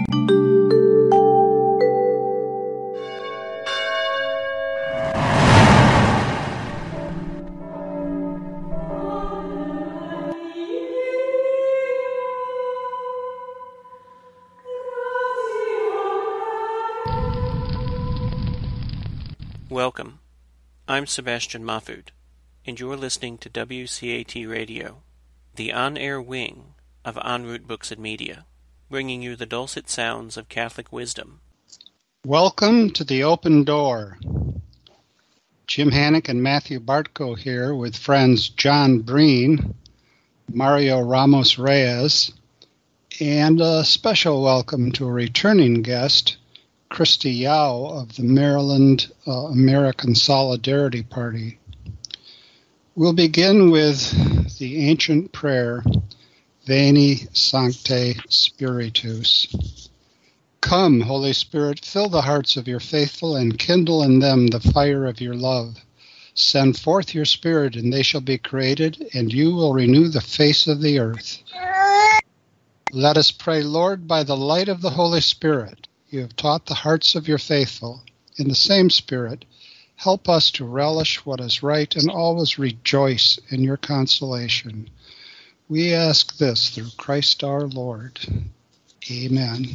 Welcome. I'm Sebastian Mahfood, and you're listening to WCAT Radio, the on-air wing of En Route Books and Media, bringing you the dulcet sounds of Catholic wisdom. Welcome to The Open Door. Jim Hannock and Matthew Bartko here with friends John Breen, Mario Ramos-Reyes, and a special welcome to a returning guest, Christy Yao of the Maryland American Solidarity Party. We'll begin with the ancient prayer, Veni Sancte Spiritus. Come, Holy Spirit, fill the hearts of your faithful and kindle in them the fire of your love. Send forth your Spirit, and they shall be created, and you will renew the face of the earth. Let us pray, Lord, by the light of the Holy Spirit, you have taught the hearts of your faithful. In the same Spirit, help us to relish what is right and always rejoice in your consolation. We ask this through Christ our Lord. Amen.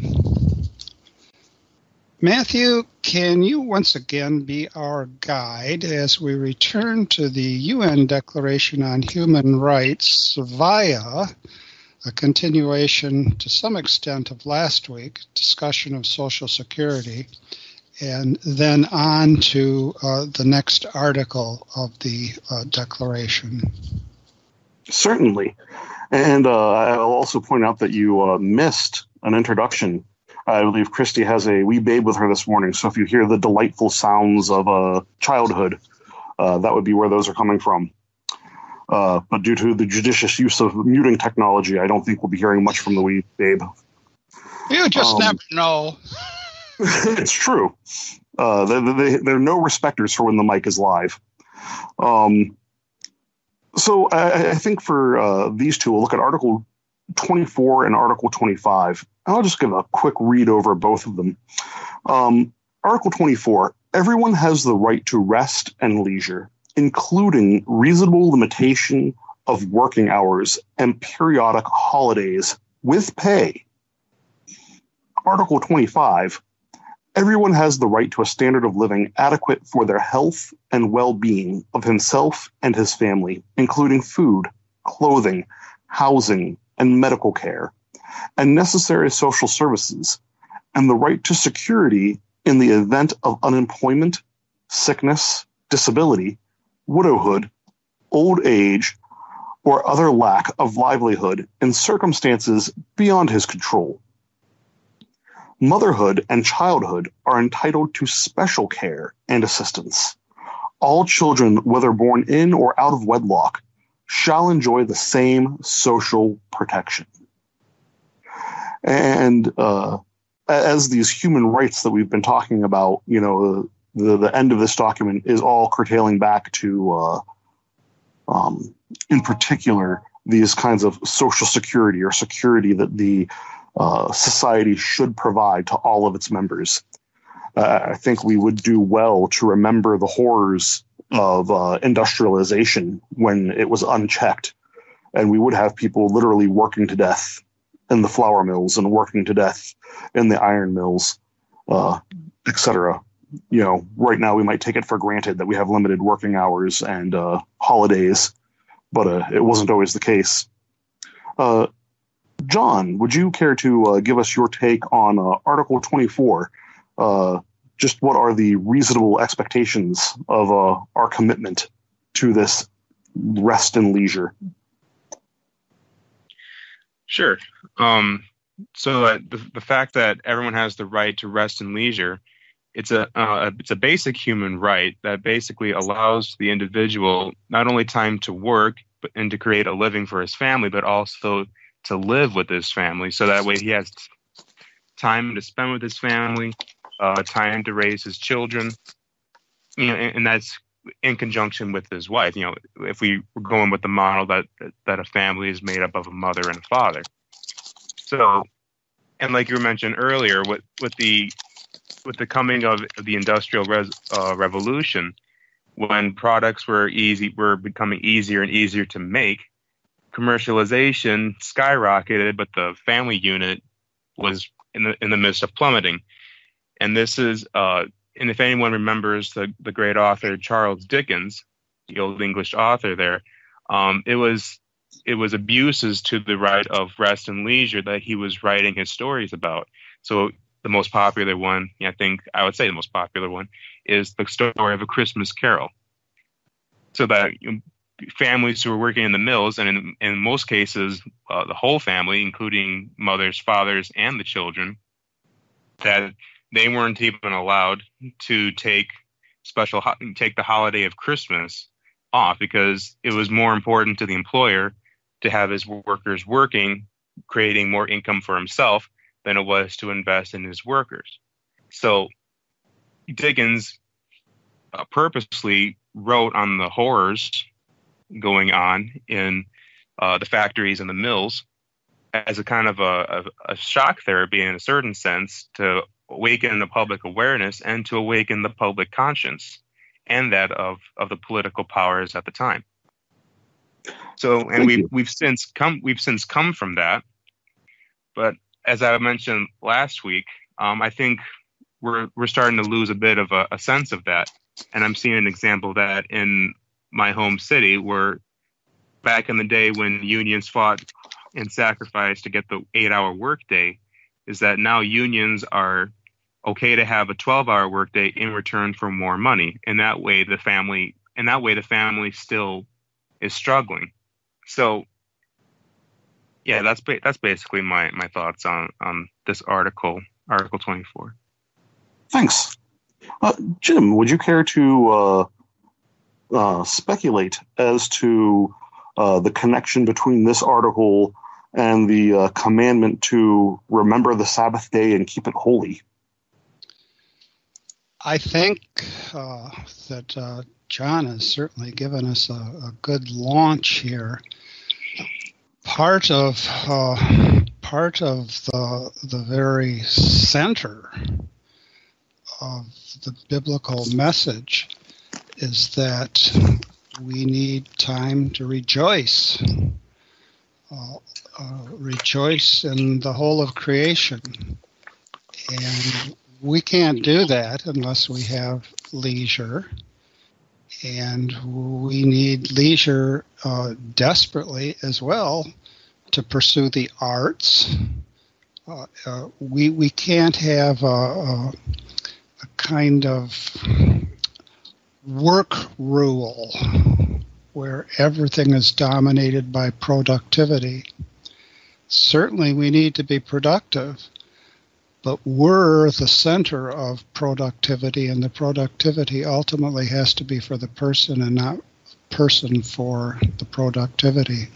Matthew, can you once again be our guide as we return to the UN Declaration on Human Rights via a continuation to some extent of last week, discussion of Social Security, and then on to the next article of the Declaration? Certainly. And I'll also point out that you missed an introduction. I believe Christy has a wee babe with her this morning, so if you hear the delightful sounds of childhood, that would be where those are coming from. But due to the judicious use of muting technology, I don't think we'll be hearing much from the wee babe. You just never know. It's true. They're no respecters for when the mic is live. So I think for these two, we'll look at Article 24 and Article 25. I'll just give a quick read over both of them. Article 24, everyone has the right to rest and leisure, including reasonable limitation of working hours and periodic holidays with pay. Article 25, everyone has the right to a standard of living adequate for their health and well-being of himself and his family, including food, clothing, housing, and medical care, and necessary social services, and the right to security in the event of unemployment, sickness, disability, widowhood, old age, or other lack of livelihood in circumstances beyond his control. Motherhood and childhood are entitled to special care and assistance. All children, whether born in or out of wedlock, shall enjoy the same social protection. And as these human rights that we've been talking about, you know, the end of this document is all curtailing back to, in particular, these kinds of social security or security that the society should provide to all of its members. I think we would do well to remember the horrors of industrialization when it was unchecked, and we would have people literally working to death in the flour mills and working to death in the iron mills, etc. You know, right now we might take it for granted that we have limited working hours and holidays, but it wasn't always the case. John, would you care to give us your take on Article 24? Just what are the reasonable expectations of our commitment to this rest and leisure? Sure. So the fact that everyone has the right to rest and leisure, it's a basic human right that basically allows the individual not only time to work and to create a living for his family, but also to live with his family. So that way he has time to spend with his family, time to raise his children, you know, and that's in conjunction with his wife. You know, if we were going with the model that a family is made up of a mother and a father. So like you mentioned earlier, with the coming of the Industrial Revolution, when products were becoming easier and easier to make, commercialization skyrocketed, but the family unit was in the midst of plummeting. And this is, and if anyone remembers the great author Charles Dickens, the old English author there, it was abuses to the right of rest and leisure that he was writing his stories about. So the most popular one, I think I would say the most popular one, is the story of A Christmas Carol. So that families who were working in the mills, and in most cases, the whole family, including mothers, fathers, and the children, that they weren't even allowed to take the holiday of Christmas off, because it was more important to the employer to have his workers working, creating more income for himself, than it was to invest in his workers. So Dickens purposely wrote on the horrors going on in the factories and the mills as a kind of a shock therapy in a certain sense, to awaken the public awareness and to awaken the public conscience and that of the political powers at the time. So, and we've since come from that. But as I mentioned last week, I think we're starting to lose a bit of a sense of that. And I'm seeing an example of that in my home city, where back in the day when unions fought and sacrificed to get the 8-hour workday, is that now unions are okay to have a 12-hour workday in return for more money. And that way the family still is struggling. So yeah, that's basically my thoughts on this Article 24. Thanks. Jim, would you care to speculate as to the connection between this article and the commandment to remember the Sabbath day and keep it holy? I think that John has certainly given us a good launch here. Part of the very center of the biblical message is that we need time to rejoice. Rejoice in the whole of creation. And we can't do that unless we have leisure. And we need leisure desperately as well to pursue the arts. We can't have a kind of work rule where everything is dominated by productivity. Certainly we need to be productive, but we're the center of productivity, and the productivity ultimately has to be for the person and not person for the productivity.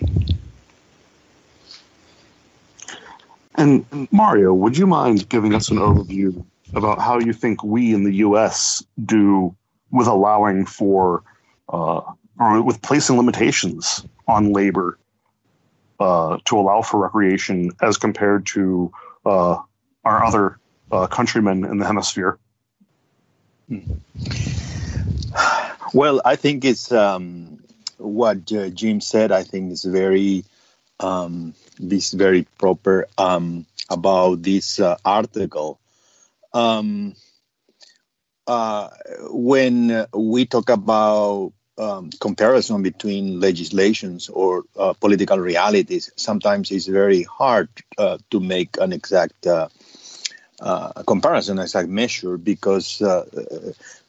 And Mario, would you mind giving us an overview about how you think we in the U.S. do with allowing for or with placing limitations on labor to allow for recreation as compared to our other countrymen in the hemisphere? Well, I think it's what Jim said. I think is very proper about this article. When we talk about comparison between legislations or political realities, sometimes it's very hard to make an exact comparison, exact measure, because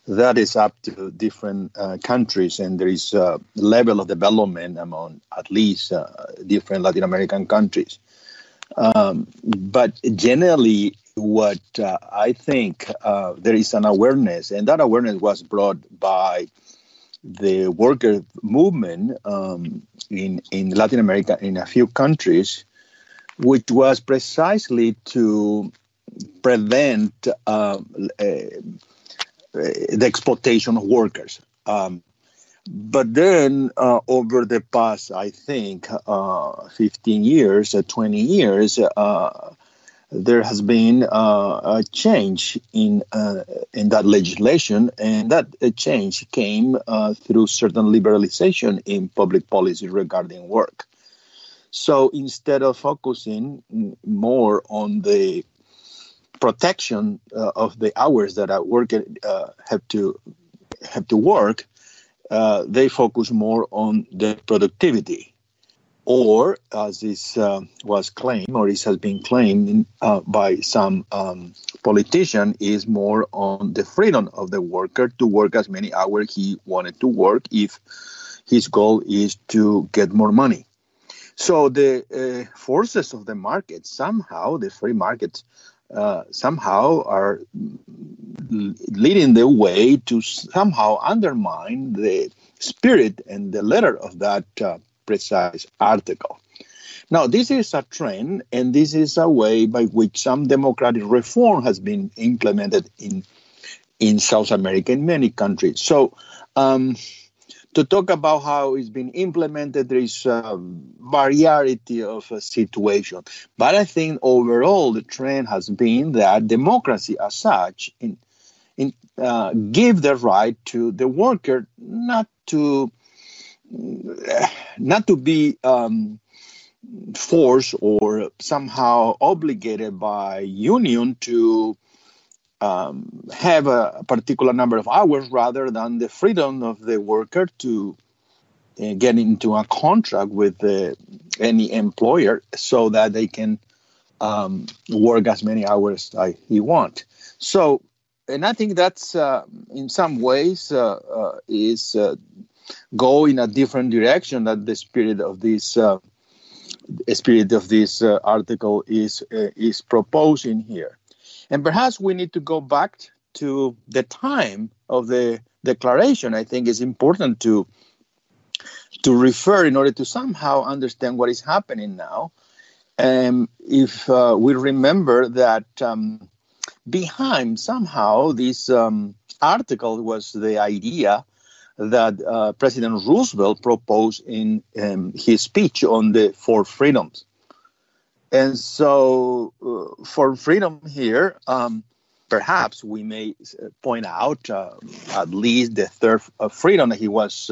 that is up to different countries, and there is a level of development among at least different Latin American countries. But generally, what I think there is an awareness, and that awareness was brought by the worker movement in Latin America in a few countries, which was precisely to prevent the exploitation of workers. But then over the past, I think, 15 years, 20 years, there has been a change in that legislation, and that change came through certain liberalization in public policy regarding work. So instead of focusing more on the protection of the hours that a worker have to work, they focus more on the productivity, or as this was claimed, or it has been claimed by some politician, is more on the freedom of the worker to work as many hours he wanted to work if his goal is to get more money. So the forces of the market, somehow, the free markets, somehow are leading the way to somehow undermine the spirit and the letter of that precise article. Now, this is a trend, and this is a way by which some democratic reform has been implemented in South America, in many countries. So, to talk about how it's been implemented, there is a variety of situations. But I think overall the trend has been that democracy as such give the right to the worker not to be forced or somehow obligated by union to have a particular number of hours, rather than the freedom of the worker to get into a contract with any employer so that they can work as many hours as he want. So, and I think that's in some ways is go in a different direction that the spirit of this article is proposing here. And perhaps we need to go back to the time of the declaration. I think it's important to refer in order to somehow understand what is happening now. If we remember that behind somehow this article was the idea that President Roosevelt proposed in his speech on the four freedoms. And so for freedom here, perhaps we may point out at least the third freedom that he was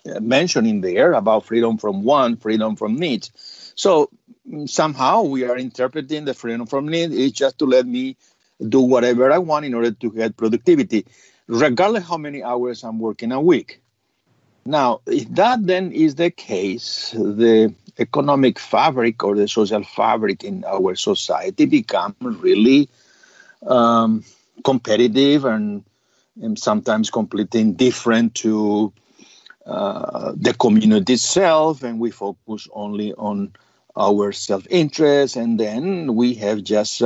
mentioning there, about freedom from want, freedom from need. So somehow we are interpreting the freedom from need is just to let me do whatever I want in order to get productivity, regardless how many hours I'm working a week. Now, if that then is the case, the economic fabric or the social fabric in our society become really competitive and sometimes completely indifferent to the community itself, and we focus only on our self-interest, and then we have just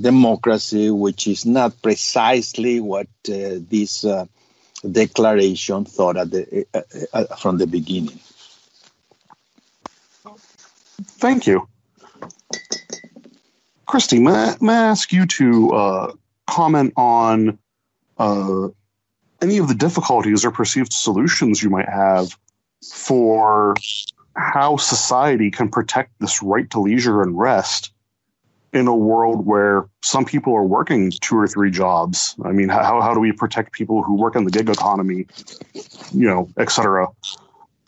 democracy, which is not precisely what this declaration thought from the beginning. Thank you. Christy, may I ask you to comment on any of the difficulties or perceived solutions you might have for how society can protect this right to leisure and rest in a world where some people are working 2 or 3 jobs? I mean, how do we protect people who work in the gig economy, et cetera,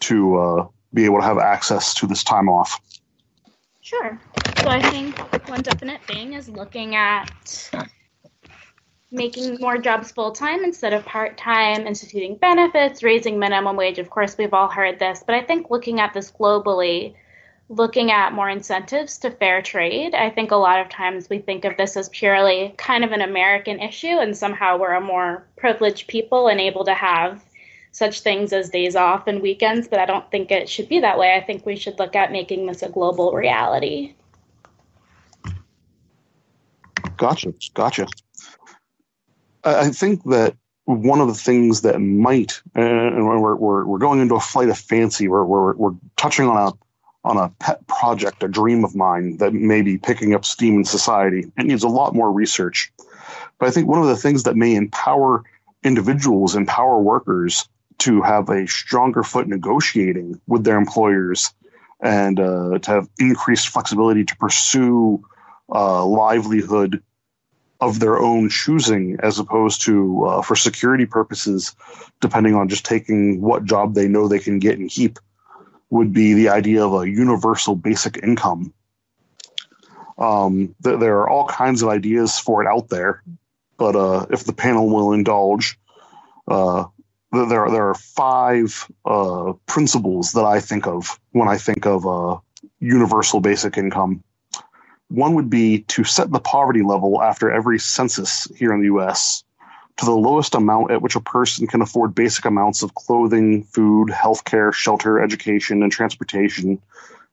to be able to have access to this time off? Sure. So I think one definite thing is looking at making more jobs full-time instead of part-time, instituting benefits, raising minimum wage. Of course, we've all heard this, but I think looking at this globally, looking at more incentives to fair trade. I think a lot of times we think of this as purely kind of an American issue, and somehow we're a more privileged people and able to have such things as days off and weekends, but I don't think it should be that way. I think we should look at making this a global reality. Gotcha. I think that one of the things that might, and we're going into a flight of fancy, we're touching on a pet project, a dream of mine that may be picking up steam in society. It needs a lot more research. But I think one of the things that may empower individuals, empower workers to have a stronger foot negotiating with their employers and to have increased flexibility to pursue livelihood of their own choosing, as opposed to for security purposes, depending on just taking what job they know they can get and keep, would be the idea of a universal basic income. There are all kinds of ideas for it out there, but if the panel will indulge, there are 5 principles that I think of when I think of universal basic income. One would be to set the poverty level after every census here in the U.S. to the lowest amount at which a person can afford basic amounts of clothing, food, healthcare, shelter, education, and transportation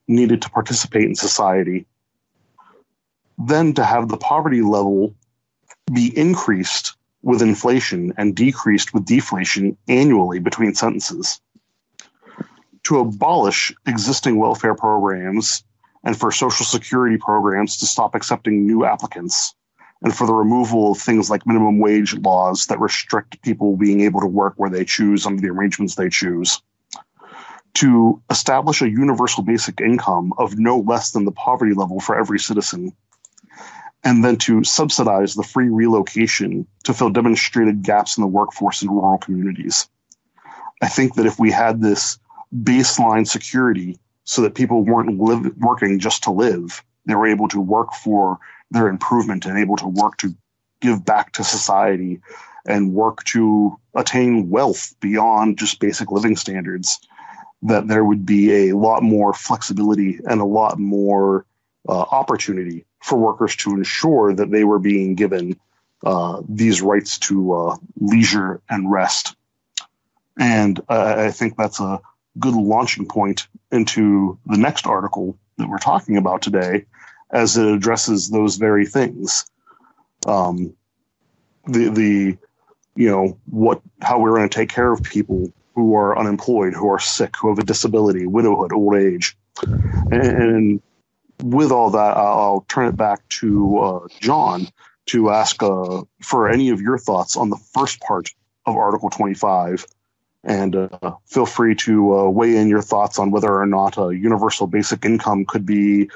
needed to participate in society. Then to have the poverty level be increased with inflation and decreased with deflation annually between sentences. To abolish existing welfare programs and for Social Security programs to stop accepting new applicants, and for the removal of things like minimum wage laws that restrict people being able to work where they choose under the arrangements they choose. To establish a universal basic income of no less than the poverty level for every citizen, and then to subsidize the free relocation to fill demonstrated gaps in the workforce in rural communities. I think that if we had this baseline security so that people weren't working just to live, they were able to work for their improvement and able to work to give back to society and work to attain wealth beyond just basic living standards, that there would be a lot more flexibility and a lot more opportunity for workers to ensure that they were being given these rights to leisure and rest. And I think that's a good launching point into the next article that we're talking about today, as it addresses those very things. How we're going to take care of people who are unemployed, who are sick, who have a disability, widowhood, old age. And with all that, I'll turn it back to John to ask for any of your thoughts on the first part of Article 25. And feel free to weigh in your thoughts on whether or not a universal basic income could be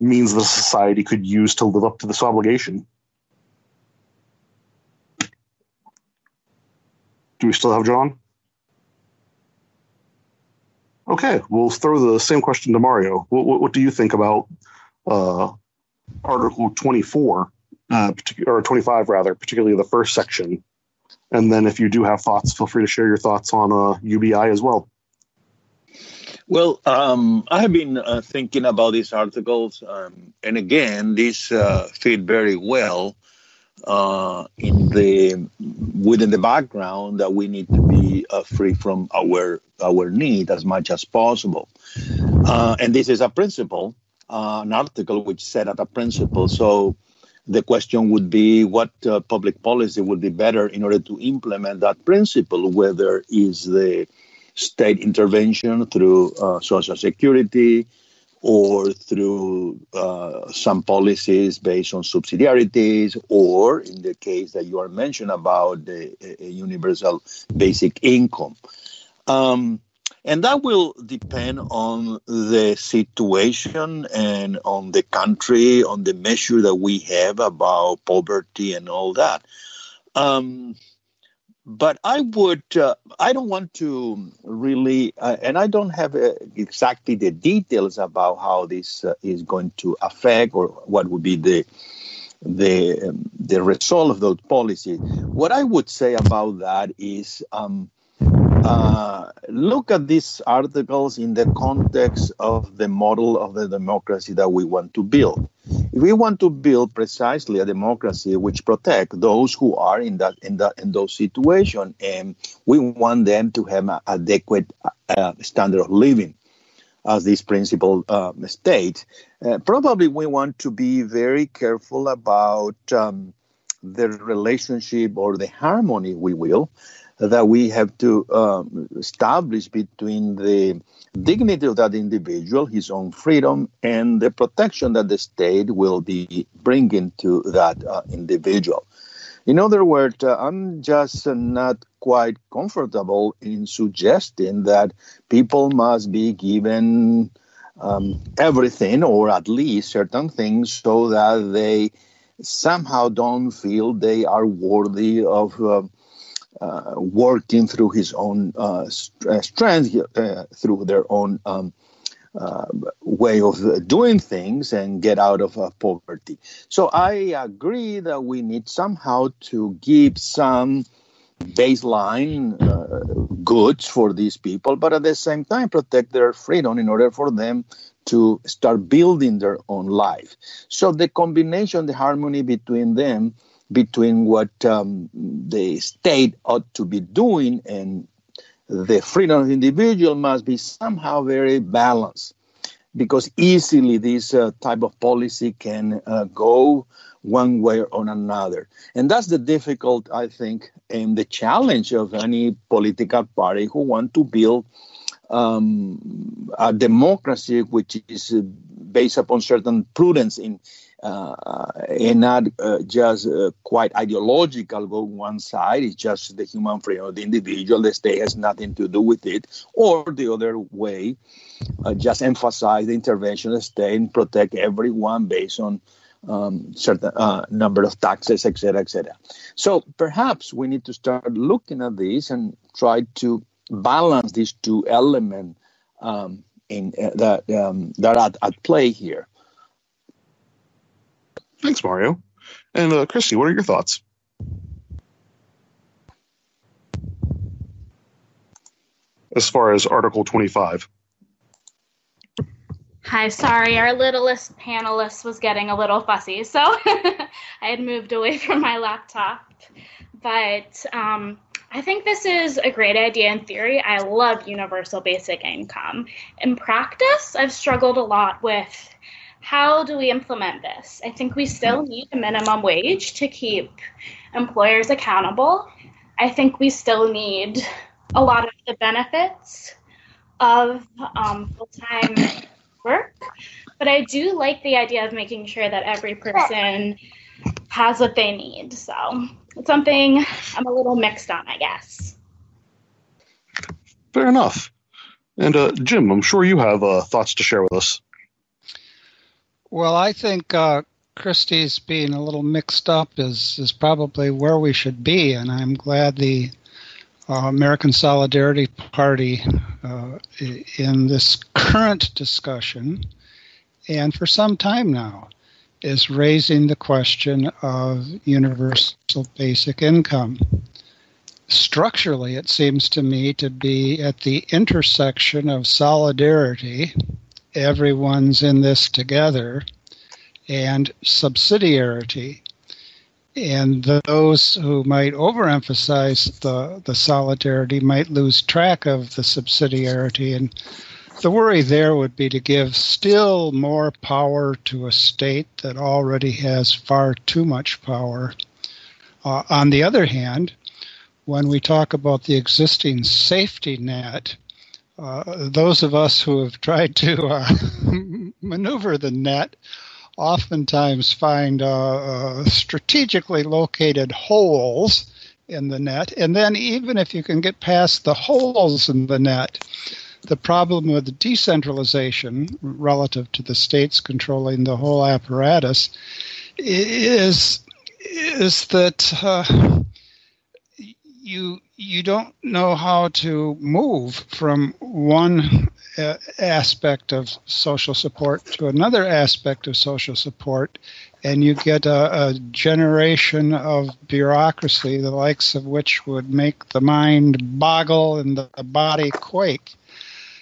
means the society could use to live up to this obligation. Do we still have John? Okay, we'll throw the same question to Mario. What do you think about Article 24, or 25 rather, particularly the first section? And then if you do have thoughts, feel free to share your thoughts on UBI as well. Well, I have been thinking about these articles, and again, these fit very well within the background that we need to be free from our need as much as possible. And this is a principle, an article which set out a principle. So the question would be what public policy would be better in order to implement that principle, whether is the state intervention through Social Security or through some policies based on subsidiarities, or in the case that you are mentioning about the universal basic income. And that will depend on the situation and on the country, on the measure that we have about poverty and all that. But I don't want to really, and I don't have exactly the details about how this is going to affect or what would be the result of those policies. What I would say about that is look at these articles in the context of the model of the democracy that we want to build. If we want to build precisely a democracy which protects those who are in those situations, and we want them to have an adequate standard of living, as this principle states, probably we want to be very careful about the relationship or the harmony, we will, that we have to establish between the dignity of that individual, his own freedom, and the protection that the state will be bringing to that individual. In other words, I'm just not quite comfortable in suggesting that people must be given everything, or at least certain things, so that they somehow don't feel they are worthy of working through his own strength, through their own way of doing things, and get out of poverty. So I agree that we need somehow to give some baseline goods for these people, but at the same time protect their freedom in order for them to start building their own life. So the combination, the harmony between them, between what the state ought to be doing and the freedom of the individual, must be somehow very balanced, because easily this type of policy can go one way or another. And that's the difficult, I think, and the challenge of any political party who want to build a democracy which is based upon certain prudence and not just quite ideological. Go one side, it's just the human freedom of the individual, the state has nothing to do with it, or the other way, just emphasize the intervention of the state and protect everyone based on certain number of taxes, etc., etc. So perhaps we need to start looking at this and try to balance these two elements that are at play here. Thanks, Mario. And Christy, what are your thoughts? As far as Article 25. Hi, sorry, our littlest panelist was getting a little fussy, so I had moved away from my laptop. But I think this is a great idea in theory. I love universal basic income. In practice, I've struggled a lot with how do we implement this. I think we still need a minimum wage to keep employers accountable. I think we still need a lot of the benefits of full-time work, but I do like the idea of making sure that every person has what they need. So it's something I'm a little mixed on, I guess. Fair enough. And Jim, I'm sure you have thoughts to share with us. Well, I think Christie's being a little mixed up is probably where we should be, and I'm glad the American Solidarity Party in this current discussion, and for some time now, is raising the question of universal basic income. Structurally, it seems to me to be at the intersection of solidarity, everyone's in this together, and subsidiarity. And those who might overemphasize the solidarity might lose track of the subsidiarity. And the worry there would be to give still more power to a state that already has far too much power. On the other hand, when we talk about the existing safety net, those of us who have tried to maneuver the net oftentimes find strategically located holes in the net. And then even if you can get past the holes in the net, the problem with decentralization relative to the states controlling the whole apparatus is that you don't know how to move from one aspect of social support to another aspect of social support, and you get a generation of bureaucracy, the likes of which would make the mind boggle and the body quake.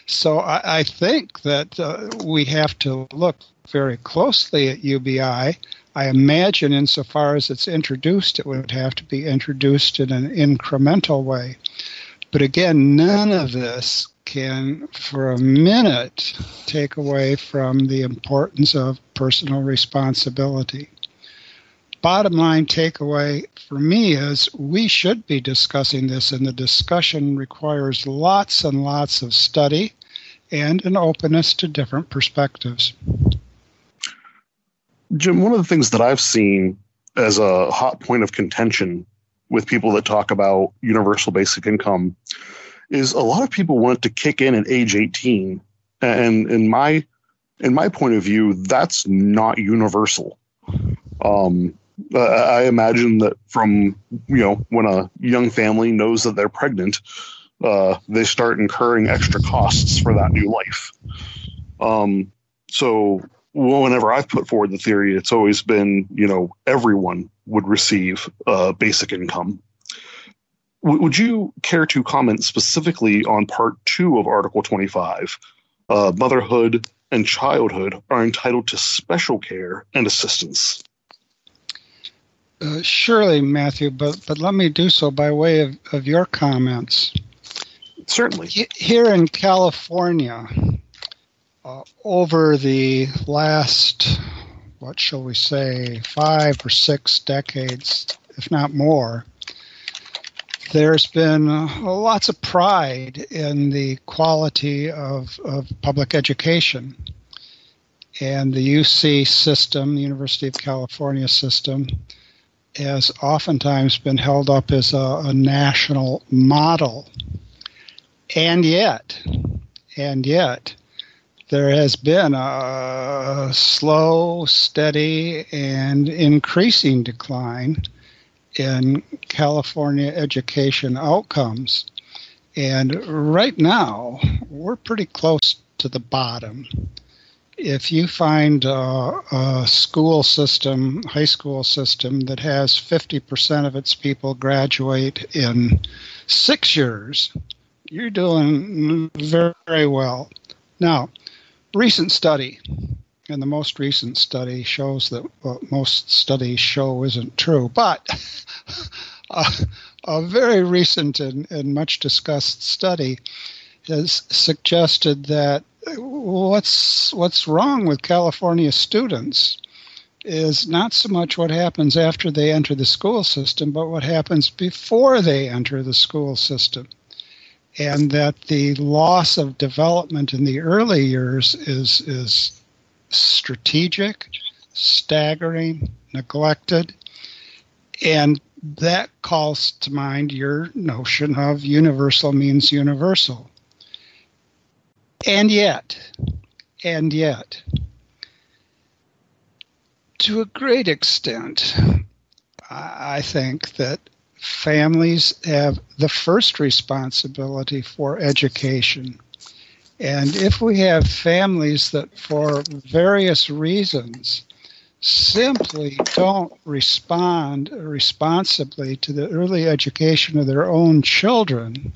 So I think that we have to look very closely at UBI. I imagine insofar as it's introduced, it would have to be introduced in an incremental way. But again, none of this can for a minute take away from the importance of personal responsibility. Bottom line takeaway for me is we should be discussing this, and the discussion requires lots and lots of study and an openness to different perspectives. Jim, one of the things that I've seen as a hot point of contention with people that talk about universal basic income is a lot of people want it to kick in at age 18. And in my in my point of view, that's not universal. I imagine that from, when a young family knows that they're pregnant, they start incurring extra costs for that new life. So whenever I've put forward the theory, it's always been, everyone would receive basic income. Would you care to comment specifically on Part 2 of Article 25? Motherhood and childhood are entitled to special care and assistance. Surely, Matthew, but let me do so by way of your comments. Certainly. Here in California, over the last, 5 or 6 decades, if not more, there's been lots of pride in the quality of public education. And the UC system, the University of California system, has oftentimes been held up as a national model. And yet, there has been a slow, steady, and increasing decline in California education outcomes. And right now, we're pretty close to the bottom. If you find a school system, high school system, that has 50% of its people graduate in 6 years, you're doing very, very well. Now, recent study, and the most recent study shows that what most studies show isn't true, but a very recent and much discussed study has suggested that what's wrong with California students is not so much what happens after they enter the school system, but what happens before they enter the school system. And that the loss of development in the early years is strategic, staggering, neglected, and that calls to mind your notion of universal means universal. And yet, to a great extent, I think that families have the first responsibility for education. And if we have families that, for various reasons, simply don't respond responsibly to the early education of their own children,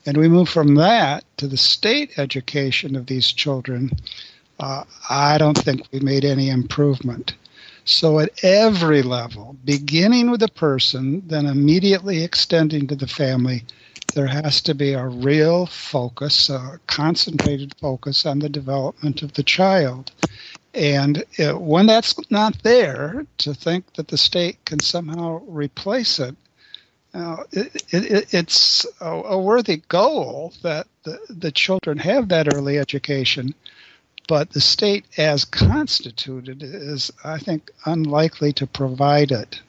and we move from that to the state education of these children, I don't think we made any improvement. So at every level, beginning with the person, then immediately extending to the family, there has to be a real focus, a concentrated focus on the development of the child. And when that's not there, to think that the state can somehow replace it, it's a worthy goal that the children have that early education, but the state as constituted is, I think, unlikely to provide it.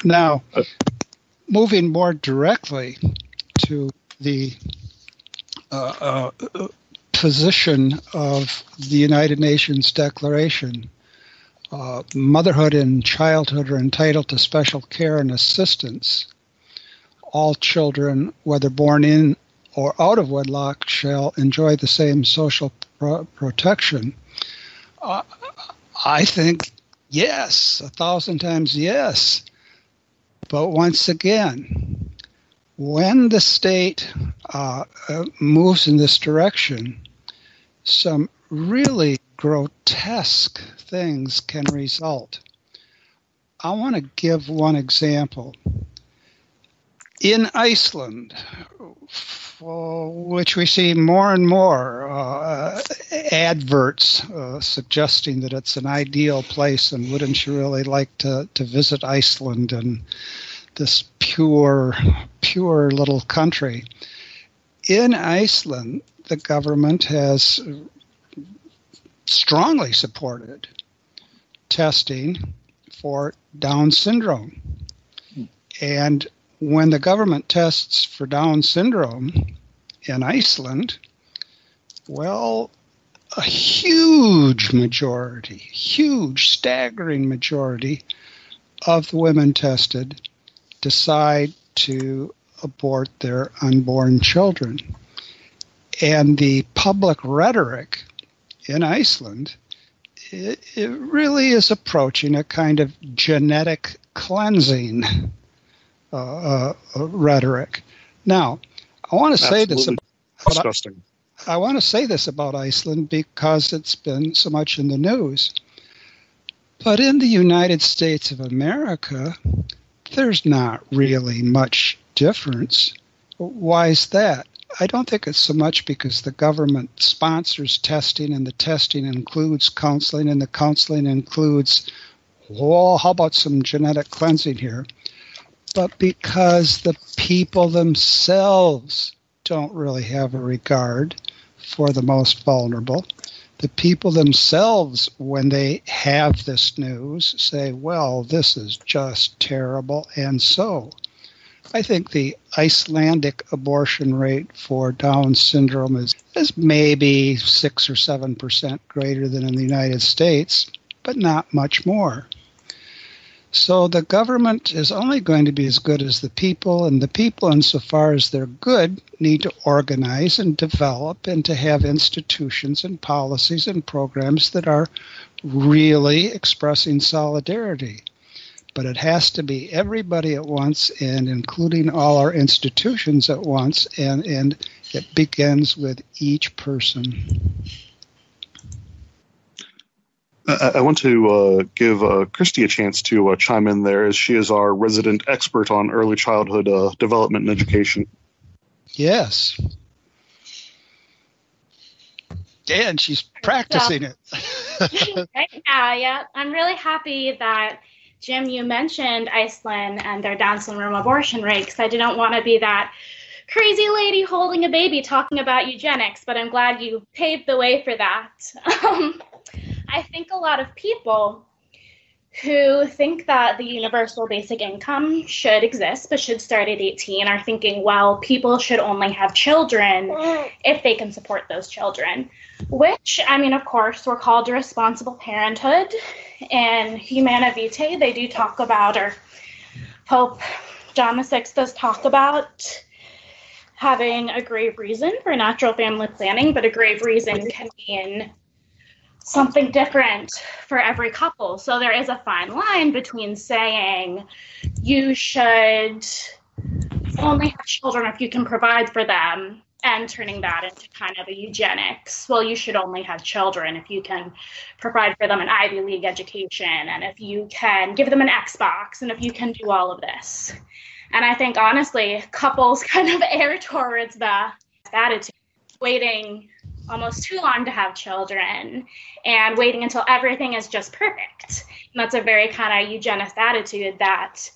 Now, moving more directly to the position of the United Nations Declaration, motherhood and childhood are entitled to special care and assistance. All children, whether born in or out of wedlock, shall enjoy the same social protection. I think yes, 1,000 times yes. But once again, when the state moves in this direction, some really grotesque things can result. I want to give one example. In Iceland, which we see more and more adverts suggesting that it's an ideal place and wouldn't you really like to visit Iceland and this pure little country. In Iceland, the government has strongly supported testing for Down syndrome. And when the government tests for Down syndrome in Iceland, well, a huge majority, huge, staggering majority of the women tested decide to abort their unborn children. And the public rhetoric in Iceland, it really is approaching a kind of genetic cleansing rhetoric. Now, I want to say this. Disgusting. I want to say this about Iceland because it's been so much in the news. But in the United States of America, there's not really much difference. Why is that? I don't think it's so much because the government sponsors testing, and the testing includes counseling, and the counseling includes, well, how about some genetic cleansing here? But because the people themselves don't really have a regard for the most vulnerable. The people themselves, when they have this news, say, well, this is just terrible. And so I think the Icelandic abortion rate for Down syndrome is maybe 6 or 7% greater than in the United States, but not much more. So the government is only going to be as good as the people, and the people, insofar as they're good, need to organize and develop and to have institutions and policies and programs that are really expressing solidarity. But it has to be everybody at once, and including all our institutions at once, and it begins with each person. I want to give Christy a chance to chime in there, as she is our resident expert on early childhood development and education. Yes. And she's practicing it. Right now, yeah. I'm really happy that, Jim, you mentioned Iceland and their Down syndrome abortion rate, because I didn't want to be that crazy lady holding a baby talking about eugenics, but I'm glad you paved the way for that. I think a lot of people who think that the universal basic income should exist but should start at 18 are thinking, well, people should only have children if they can support those children, which, I mean, of course, we're called to responsible parenthood. In Humana Vitae, they do talk about, or Pope John VI does talk about having a grave reason for natural family planning, but a grave reason can mean something different for every couple. So there is a fine line between saying you should only have children if you can provide for them, and turning that into kind of a eugenics. Well, you should only have children if you can provide for them an Ivy League education, and if you can give them an Xbox, and if you can do all of this. And I think, honestly, couples kind of err towards the attitude, waiting almost too long to have children and waiting until everything is just perfect. And that's a very kind of eugenist attitude, that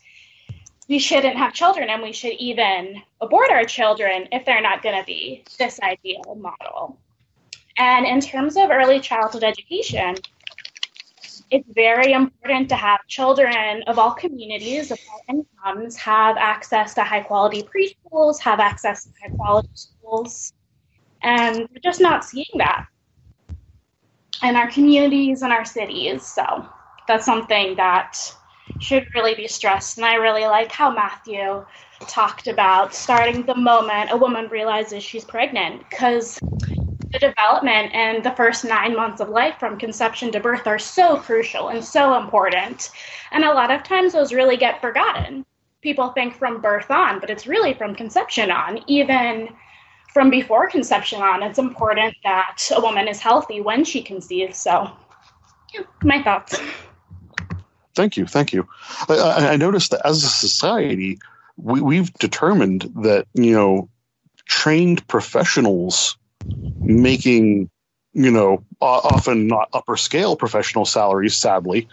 we shouldn't have children and we should even abort our children if they're not going to be this ideal model. And in terms of early childhood education, it's very important to have children of all communities, of all incomes, have access to high-quality preschools, have access to high-quality schools. And we're just not seeing that in our communities and our cities. So that's something that should really be stressed. And I really like how Matthew talked about starting the moment a woman realizes she's pregnant, because the development and the first 9 months of life from conception to birth are so crucial and so important. And a lot of times those really get forgotten. People think from birth on, but it's really from conception on. Even from before conception on, it's important that a woman is healthy when she conceives. So, yeah, my thoughts. Thank you. I noticed that as a society, we've determined that, trained professionals making, often not upper scale professional salaries, sadly,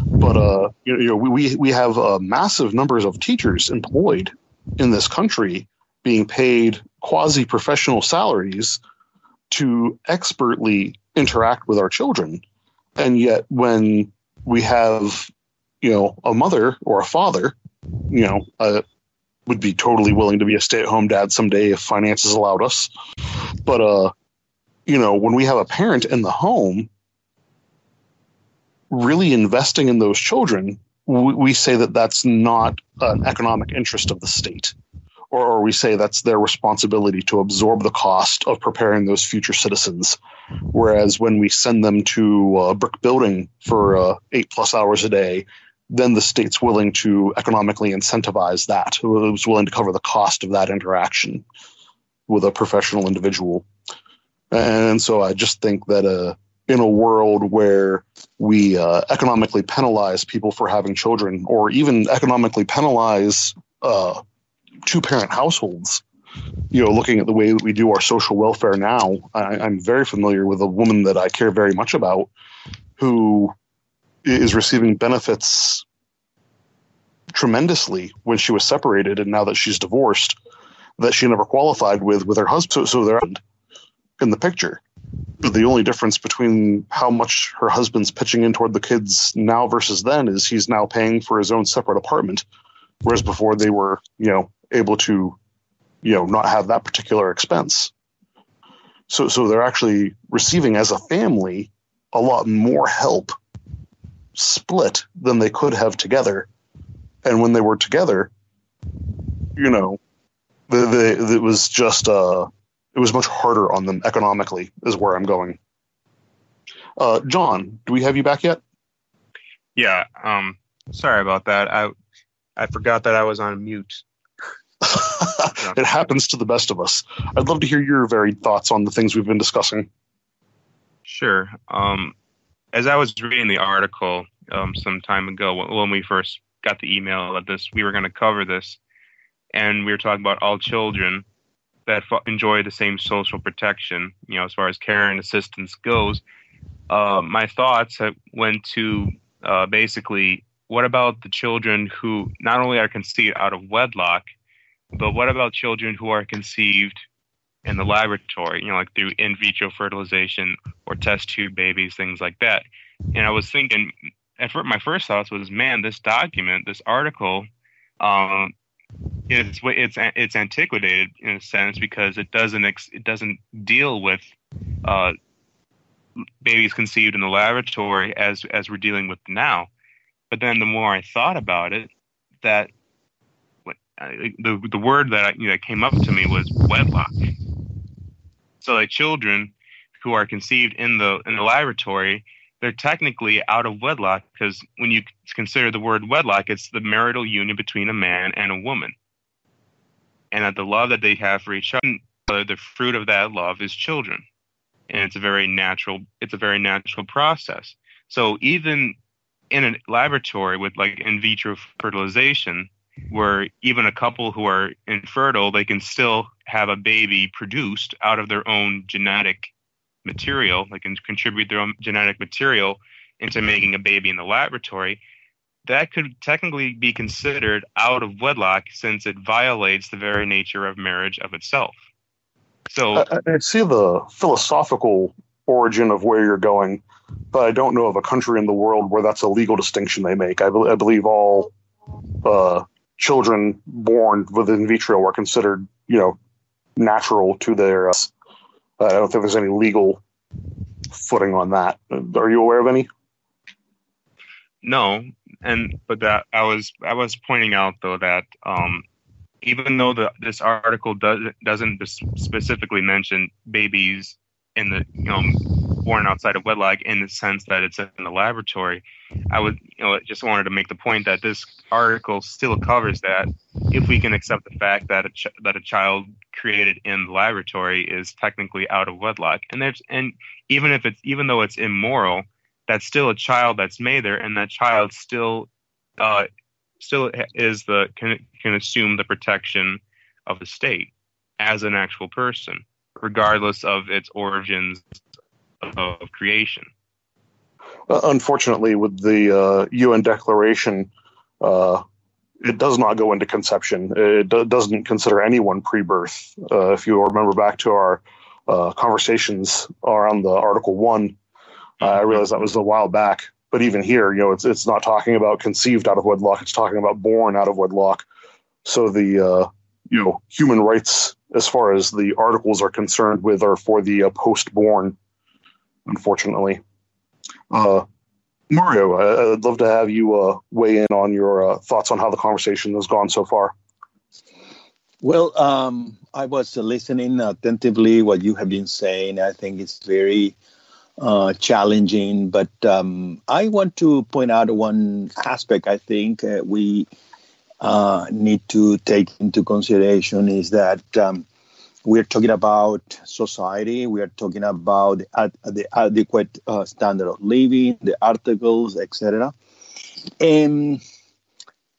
but, we have massive numbers of teachers employed in this country being paid quasi-professional salaries to expertly interact with our children. And yet when we have, a mother or a father, would be totally willing to be a stay-at-home dad someday if finances allowed us. But, when we have a parent in the home really investing in those children, we say that that's not an economic interest of the state, or we say that's their responsibility to absorb the cost of preparing those future citizens. Whereas when we send them to a brick building for 8+ hours a day, then the state's willing to economically incentivize that. It was willing to cover the cost of that interaction with a professional individual. And so I just think that in a world where we economically penalize people for having children, or even economically penalize two-parent households, looking at the way that we do our social welfare now, I'm very familiar with a woman that I care very much about who is receiving benefits tremendously when she was separated, and now that she's divorced, that she never qualified with her husband. So they're in the picture. The only difference between how much her husband's pitching in toward the kids now versus then is he's now paying for his own separate apartment, whereas before they were, able to, not have that particular expense. So they're actually receiving as a family a lot more help split than they could have together. And when they were together, it was just it was much harder on them economically, is where I'm going. John, do we have you back yet? Yeah. Sorry about that. I forgot that I was on mute. It happens to the best of us. I'd love to hear your varied thoughts on the things we've been discussing. Sure. As I was reading the article some time ago, when we first got the email that we were going to cover this, and we were talking about all children that enjoy the same social protection, as far as care and assistance goes, my thoughts went to basically, what about the children who not only are conceived out of wedlock, but what about children who are conceived in the laboratory, like through in vitro fertilization or test tube babies, things like that? And I was thinking, my first thoughts was, man, this document, this article, it's antiquated in a sense, because it doesn't deal with babies conceived in the laboratory as we're dealing with now. But then the more I thought about it, that the word that came up to me was wedlock. So like children who are conceived in the laboratory, they're technically out of wedlock, because when you consider the word wedlock, it's the marital union between a man and a woman. And that the love that they have for each other, the fruit of that love is children. And it's a very natural process. So even in a laboratory with like in vitro fertilization, where even a couple who are infertile, they can still have a baby produced out of their own genetic material. They can contribute their own genetic material into making a baby in the laboratory. That could technically be considered out of wedlock, since it violates the very nature of marriage of itself. So I see the philosophical origin of where you're going, but I don't know of a country in the world where that's a legal distinction they make. I believe all children born with in vitro are considered, natural to their. I don't think there's any legal footing on that. Are you aware of any? No, but that I was pointing out though that even though this article doesn't specifically mention babies in the born outside of wedlock in the sense that it's in the laboratory, I would just wanted to make the point that this article still covers that if we can accept the fact that a child created in the laboratory is technically out of wedlock, and even though it's immoral, that's still a child that's made there, and that child still is can assume the protection of the state as an actual person, regardless of its origins of creation. Unfortunately, with the UN Declaration, it does not go into conception. It doesn't consider anyone pre-birth. If you remember back to our conversations around the Article 1, I realize that was a while back. But even here, it's not talking about conceived out of wedlock. It's talking about born out of wedlock. So the human rights as far as the articles are concerned with are for the post-born, unfortunately. Mario, I'd love to have you weigh in on your thoughts on how the conversation has gone so far. Well, I was listening attentively what you have been saying. I think it's very challenging, but I want to point out one aspect I think we need to take into consideration is that we're talking about society, we are talking about the adequate standard of living, the articles, etc. And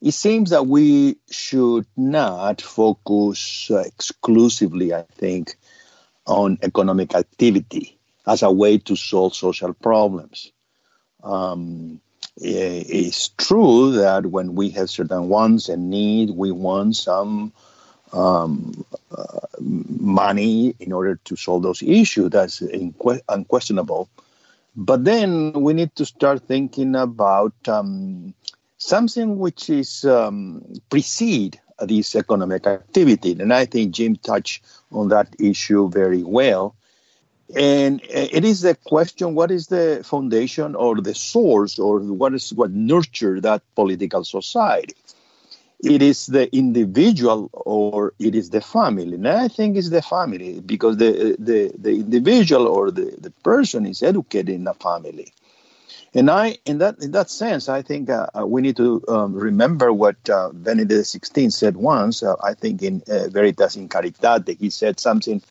it seems that we should not focus exclusively, I think, on economic activity as a way to solve social problems. It's true that when we have certain wants and needs, we want some money in order to solve those issues. That's unquestionable. But then we need to start thinking about something which is precede this economic activity. And I think Jim touched on that issue very well. And it is the question, what is the foundation or the source or what nurtured that political society? It is the individual or it is the family. And I think it's the family because the individual or the person is educated in a family. And in that sense, I think we need to remember what Benedict XVI said once, I think in Veritas in Caritate. He said something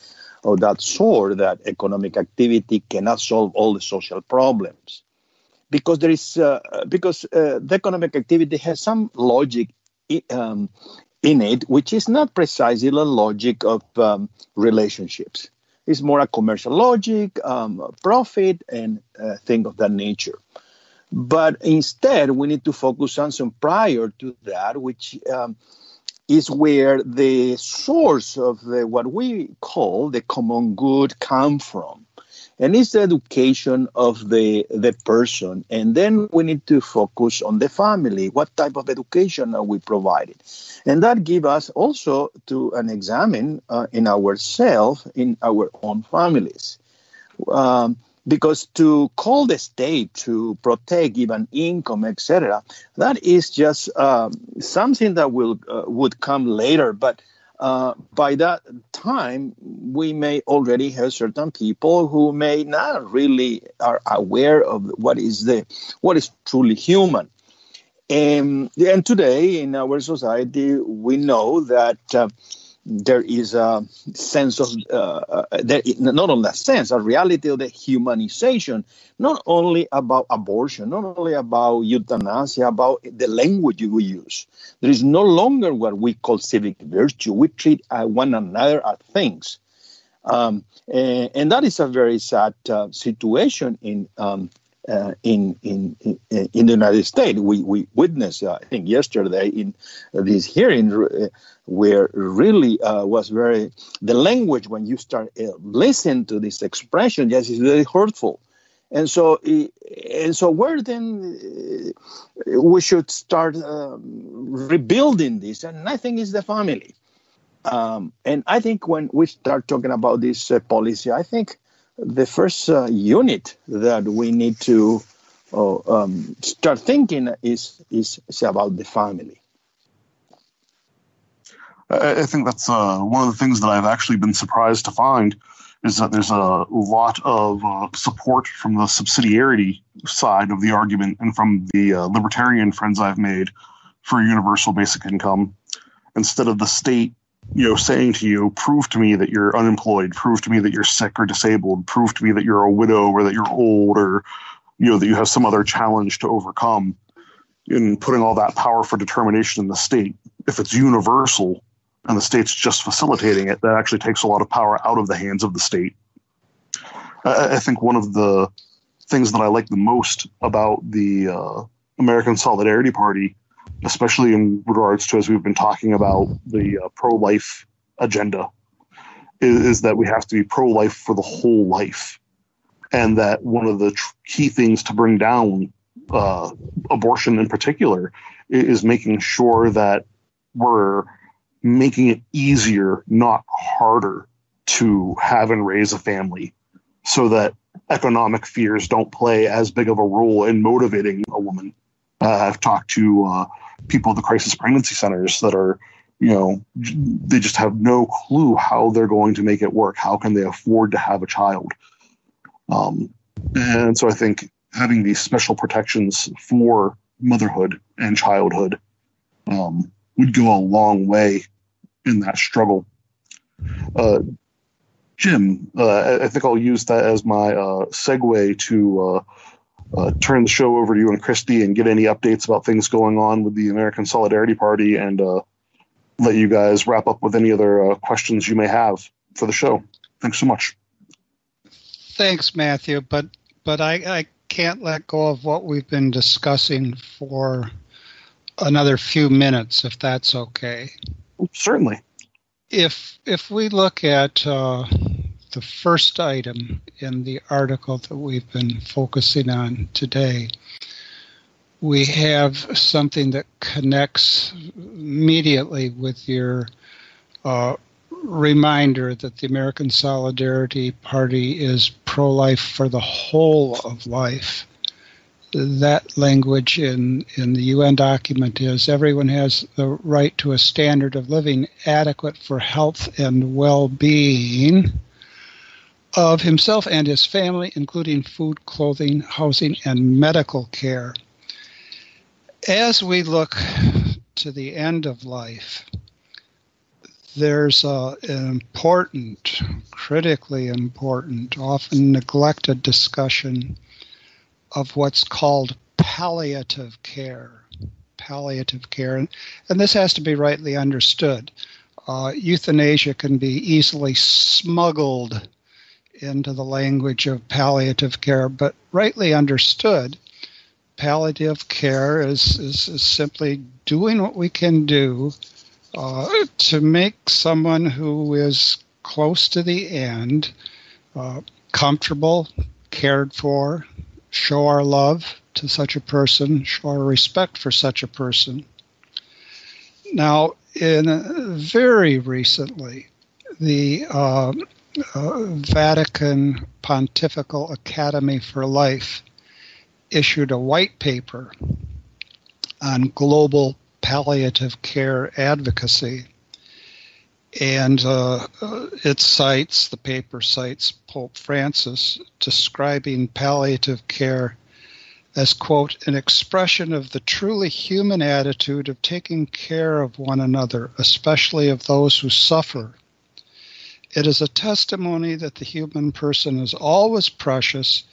of that sort, that economic activity cannot solve all the social problems. Because the economic activity has some logic in it, which is not precisely the logic of relationships. It's more a commercial logic, profit, and things of that nature. But instead, we need to focus on some prior to that, which is where the source of what we call the common good come from. And it's the education of the person. And then we need to focus on the family. What type of education are we providing? And that gives us also to an examine in ourselves, in our own families. Because to call the state to protect even income, etc., that is just something that would come later. But by that time, we may already have certain people who may not really are aware of what is truly human. And today in our society, we know that there is a sense of, not only a sense, a reality of the humanization, not only about abortion, not only about euthanasia, about the language we use. There is no longer what we call civic virtue. We treat one another as things. And that is a very sad situation in the United States. We witnessed, I think, yesterday in this hearing where really was the language when you start listening to this expression, yes, is very hurtful. And so where then we should start rebuilding this? And I think it's the family. And I think when we start talking about this policy, I think the first unit that we need to start thinking is about the family. I think that's one of the things that I've actually been surprised to find is that there's a lot of support from the subsidiarity side of the argument and from the libertarian friends I've made for universal basic income, instead of the state saying to you, prove to me that you're unemployed, prove to me that you're sick or disabled, prove to me that you're a widow or that you're old or, that you have some other challenge to overcome, in putting all that power for determination in the state. If it's universal and the state's just facilitating it, that actually takes a lot of power out of the hands of the state. I think one of the things that I like the most about the American Solidarity Party, especially in regards to, as we've been talking about, the pro-life agenda, is that we have to be pro-life for the whole life. And that one of the key things to bring down abortion in particular is making sure that we're making it easier, not harder, to have and raise a family, so that economic fears don't play as big of a role in motivating a woman. I've talked to people at the crisis pregnancy centers that are, they just have no clue how they're going to make it work. How can they afford to have a child? And so I think having these special protections for motherhood and childhood would go a long way in that struggle. Jim, I think I'll use that as my segue to turn the show over to you and Christy and get any updates about things going on with the American Solidarity Party, and let you guys wrap up with any other questions you may have for the show. Thanks so much. Thanks, Matthew, but I can't let go of what we've been discussing for another few minutes, if that's okay. Certainly. If we look at the first item in the article that we've been focusing on today, we have something that connects immediately with your reminder that the American Solidarity Party is pro-life for the whole of life. That language in the UN document is everyone has the right to a standard of living adequate for health and well-being of himself and his family, including food, clothing, housing, and medical care. As we look to the end of life, there's an important, critically important, often neglected discussion of what's called palliative care. Palliative care, and this has to be rightly understood. Euthanasia can be easily smuggled into the language of palliative care, but rightly understood, palliative care is simply doing what we can do to make someone who is close to the end comfortable, cared for, show our love to such a person, show our respect for such a person. Now, very recently, the Vatican Pontifical Academy for Life issued a white paper on global palliative care advocacy. And the paper cites Pope Francis describing palliative care as, quote, an expression of the truly human attitude of taking care of one another, especially of those who suffer. It is a testimony that the human person is always precious,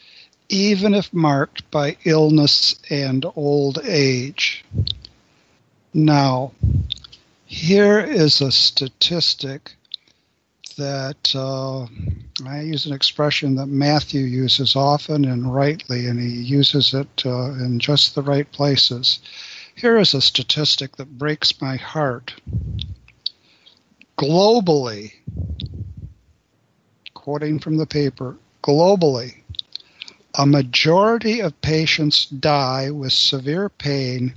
even if marked by illness and old age. Now, here is a statistic that I use an expression that Matthew uses often and rightly, and he uses it in just the right places. Here is a statistic that breaks my heart. Globally, quoting from the paper, globally, a majority of patients die with severe pain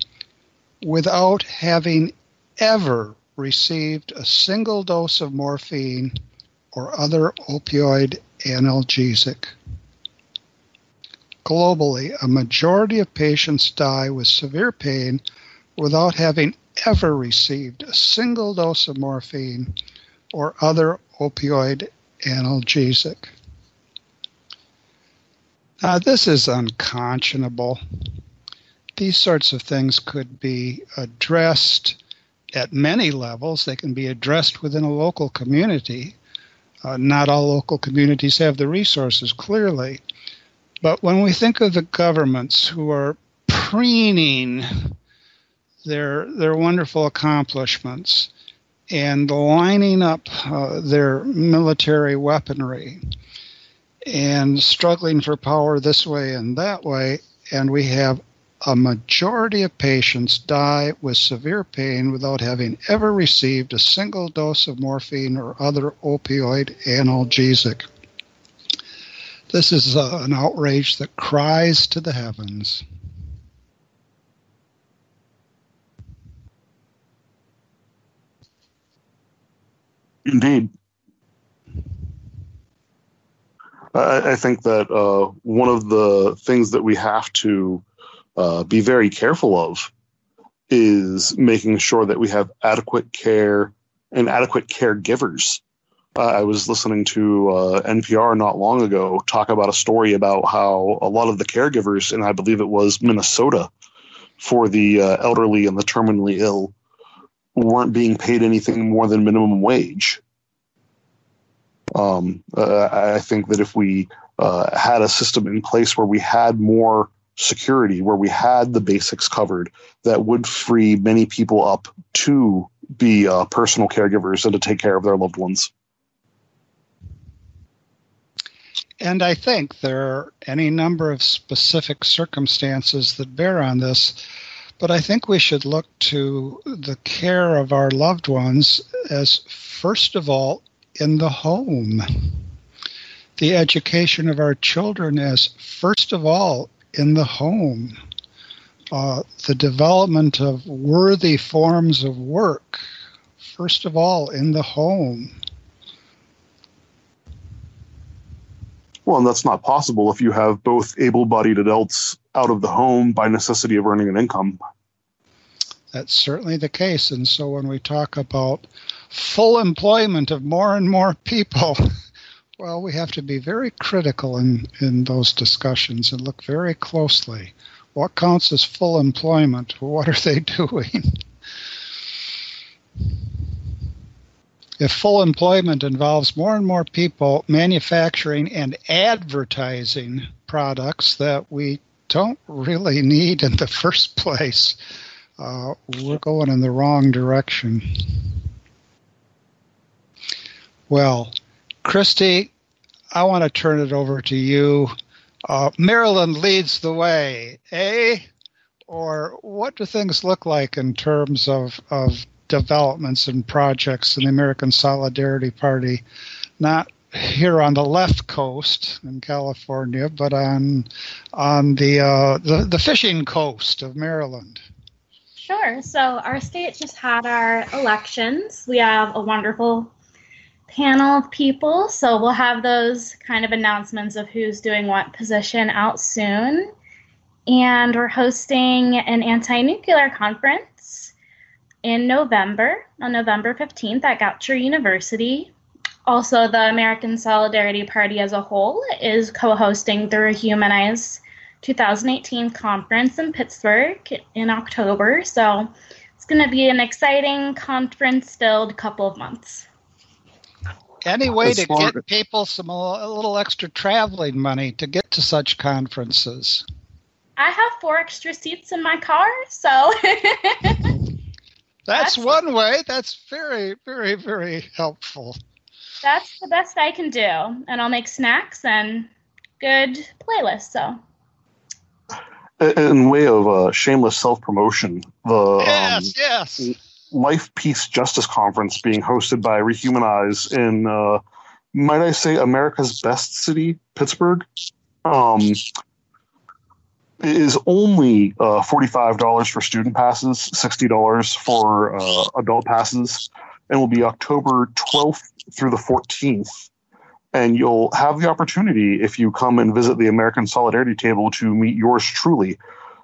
without having ever received a single dose of morphine or other opioid analgesic. Globally, a majority of patients die with severe pain without having ever received a single dose of morphine or other opioid analgesic. Now, this is unconscionable. These sorts of things could be addressed at many levels. They can be addressed within a local community. Not all local communities have the resources, clearly. But when we think of the governments who are preening their wonderful accomplishments and lining up their military weaponry and struggling for power this way and that way, and we have a majority of patients die with severe pain without having ever received a single dose of morphine or other opioid analgesic. This is an outrage that cries to the heavens. Indeed. I think that one of the things that we have to be very careful of is making sure that we have adequate care and adequate caregivers. I was listening to NPR not long ago talk about a story about how a lot of the caregivers, and I believe it was Minnesota, for the elderly and the terminally ill, weren't being paid anything more than minimum wage. I think that if we had a system in place where we had more security, where we had the basics covered, that would free many people up to be personal caregivers and to take care of their loved ones. And I think there are any number of specific circumstances that bear on this, but I think we should look to the care of our loved ones as, first of all, in the home. The education of our children as, first of all, in the home. The development of worthy forms of work, first of all, in the home. Well, and that's not possible if you have both able-bodied adults out of the home by necessity of earning an income. That's certainly the case. And so when we talk about full employment of more and more people, well, we have to be very critical in those discussions and look very closely. What counts as full employment? What are they doing? If full employment involves more and more people manufacturing and advertising products that we don't really need in the first place, we're going in the wrong direction. Well, Christy, I want to turn it over to you. Maryland leads the way, eh? Or what do things look like in terms of developments and projects in the American Solidarity Party, not here on the left coast in California, but on the fishing coast of Maryland? Sure. So our state just had our elections. We have a wonderful panel of people, so we'll have those kind of announcements of who's doing what position out soon. And we're hosting an anti-nuclear conference in November, on November 15th at Goucher University. Also, the American Solidarity Party as a whole is co-hosting the Rehumanize 2018 conference in Pittsburgh in October. So it's going to be an exciting conference-filled couple of months. Any way to get people a little extra traveling money to get to such conferences? I have 4 extra seats in my car, so... That's one way. That's very, very, very helpful. That's the best I can do. And I'll make snacks and good playlists, so... In way of shameless self-promotion, the yes. Life, Peace, Justice Conference being hosted by Rehumanize in, might I say, America's best city, Pittsburgh, is only $45 for student passes, $60 for adult passes, and will be October 12th through the 14th. And you'll have the opportunity, if you come and visit the American Solidarity Table, to meet yours truly.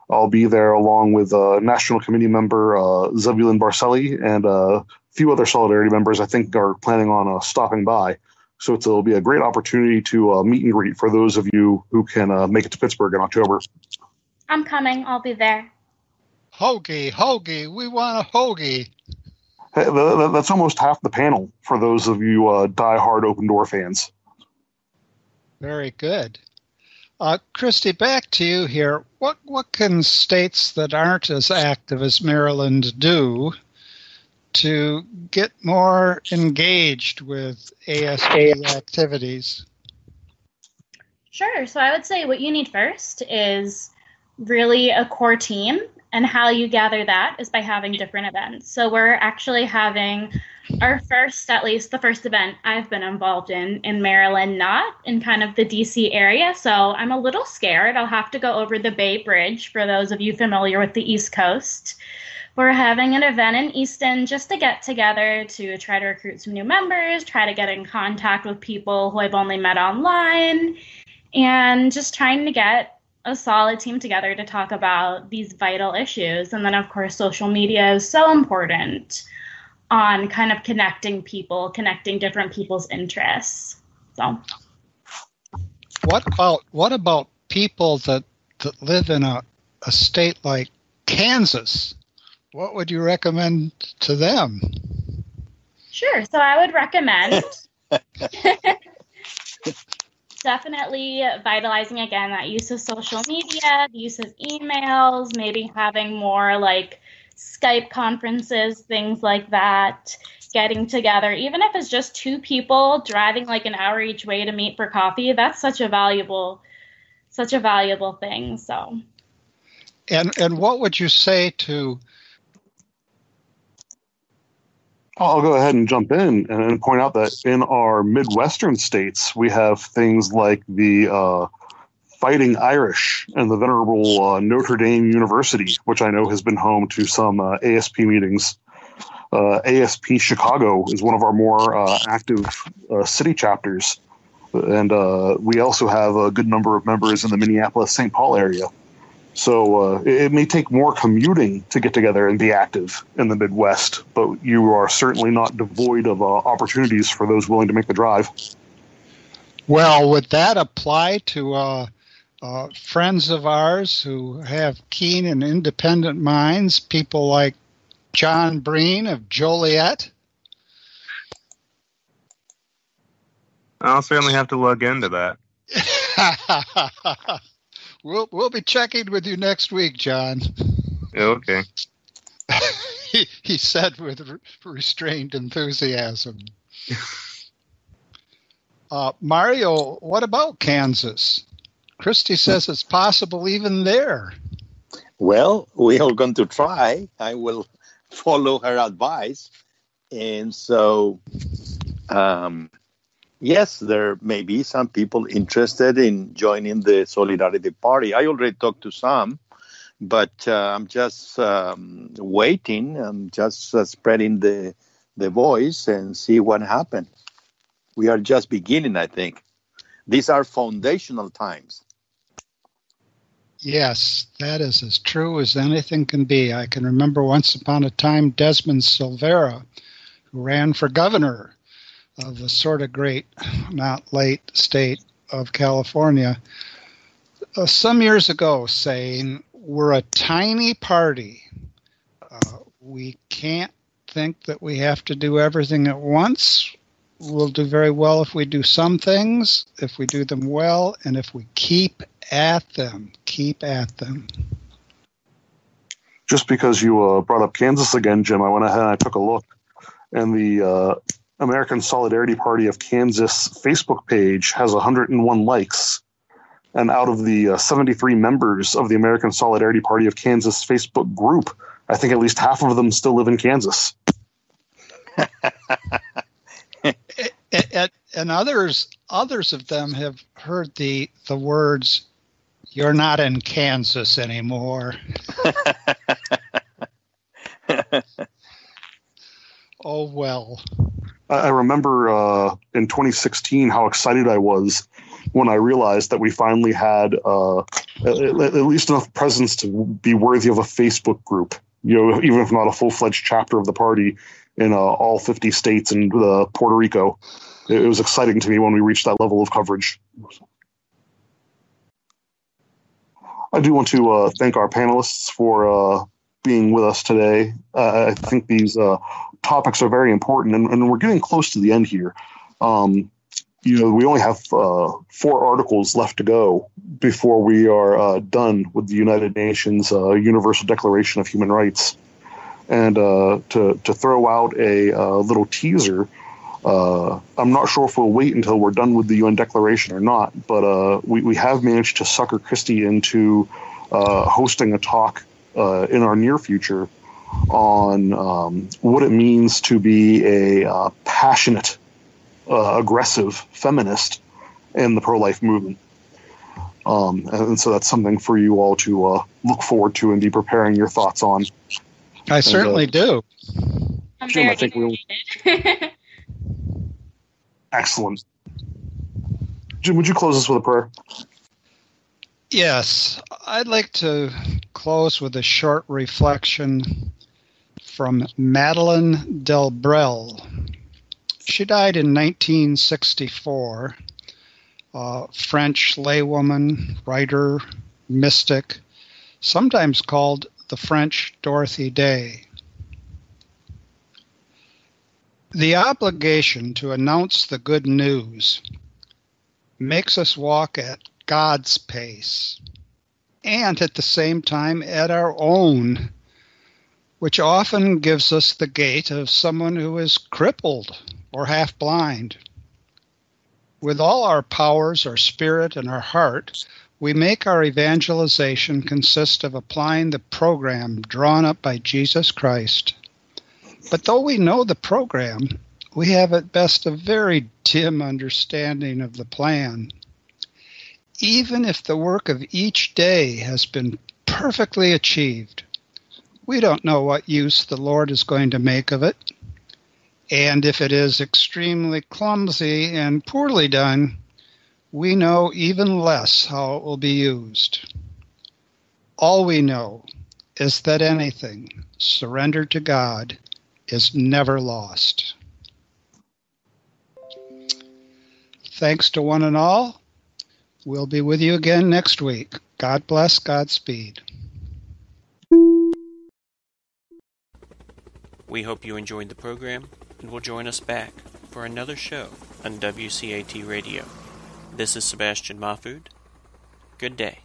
I'll be there along with National Committee member Zebulon Barcelli and a few other Solidarity members I think are planning on stopping by. So it'll be a great opportunity to meet and greet for those of you who can make it to Pittsburgh in October. I'm coming. I'll be there. Hoagie. We want a hoagie. Hey, that's almost half the panel for those of you die-hard Open Door fans. Very good. Christy, back to you here. What can states that aren't as active as Maryland do to get more engaged with ASB activities? Sure. So I would say what you need first is really a core team, and how you gather that is by having different events. So we're actually having our first, at least the first event I've been involved in Maryland, not in kind of the DC area. So I'm a little scared. I'll have to go over the Bay Bridge for those of you familiar with the East Coast. we're having an event in Easton just to get together to try to recruit some new members, try to get in contact with people who I've only met online, and just trying to get a solid team together to talk about these vital issues. And then, of course, social media is so important on kind of connecting people, connecting different people's interests. So, what about people that live in a state like Kansas? What would you recommend to them? Sure. So I would recommend definitely vitalizing, again, that use of social media, the use of emails, maybe having more like Skype conferences, things like that, getting together, even if it's just two people driving like an hour each way to meet for coffee. That's such a valuable thing. So, and what would you say to? I'll go ahead and jump in and point out that in our Midwestern states, we have things like the Fighting Irish and the venerable Notre Dame University, which I know has been home to some ASP meetings. ASP Chicago is one of our more active city chapters. And we also have a good number of members in the Minneapolis-St. Paul area. So it may take more commuting to get together and be active in the Midwest, but you are certainly not devoid of opportunities for those willing to make the drive. Well, would that apply to friends of ours who have keen and independent minds, people like John Breen of Joliet? I'll certainly have to lug into that. We'll be checking with you next week, John. Okay. he said with restrained enthusiasm. Mario, what about Kansas? Christy says it's possible even there. Well, we are going to try. I will follow her advice. And so, yes, there may be some people interested in joining the Solidarity Party. I already talked to some, but I'm just waiting. I'm just spreading the voice and see what happens. We are just beginning, I think. These are foundational times. Yes, that is as true as anything can be. I can remember once upon a time Desmond Silvera, who ran for governor of the sort of great, not late state of California, some years ago saying, we're a tiny party. We can't think that we have to do everything at once. We'll do very well if we do some things, if we do them well, and if we keep at them. Just because you brought up Kansas again, Jim, I went ahead and I took a look. And the American Solidarity Party of Kansas Facebook page has 101 likes. And out of the 73 members of the American Solidarity Party of Kansas Facebook group, I think at least half of them still live in Kansas. And others of them have heard the words, "You're not in Kansas anymore." Oh, well. I remember in 2016 how excited I was when I realized that we finally had at least enough presence to be worthy of a Facebook group, even if not a full-fledged chapter of the party in all 50 states and Puerto Rico. It was exciting to me when we reached that level of coverage. I do want to thank our panelists for being with us today. I think these topics are very important, and we're getting close to the end here. We only have 4 articles left to go before we are done with the United Nations Universal Declaration of Human Rights. And to throw out a little teaser, I'm not sure if we'll wait until we're done with the UN Declaration or not, but we have managed to sucker Christy into hosting a talk in our near future on what it means to be a passionate, aggressive feminist in the pro-life movement. And so that's something for you all to look forward to and be preparing your thoughts on. I certainly do. I'm Jim, very I think excited. Excellent. Jim, would you close us with a prayer? Yes, I'd like to close with a short reflection from Madeleine Delbrel. She died in 1964, French laywoman, writer, mystic, sometimes called the French Dorothy Day. The obligation to announce the good news makes us walk at God's pace and at the same time at our own, which often gives us the gait of someone who is crippled or half blind. With all our powers, our spirit, and our heart, we make our evangelization consist of applying the program drawn up by Jesus Christ. But though we know the program, we have at best a very dim understanding of the plan. Even if the work of each day has been perfectly achieved, we don't know what use the Lord is going to make of it. And if it is extremely clumsy and poorly done, we know even less how it will be used. All we know is that anything surrendered to God is never lost. Thanks to one and all. We'll be with you again next week. God bless, Godspeed. We hope you enjoyed the program and will join us back for another show on WCAT Radio. This is Sebastian Mahfood. Good day.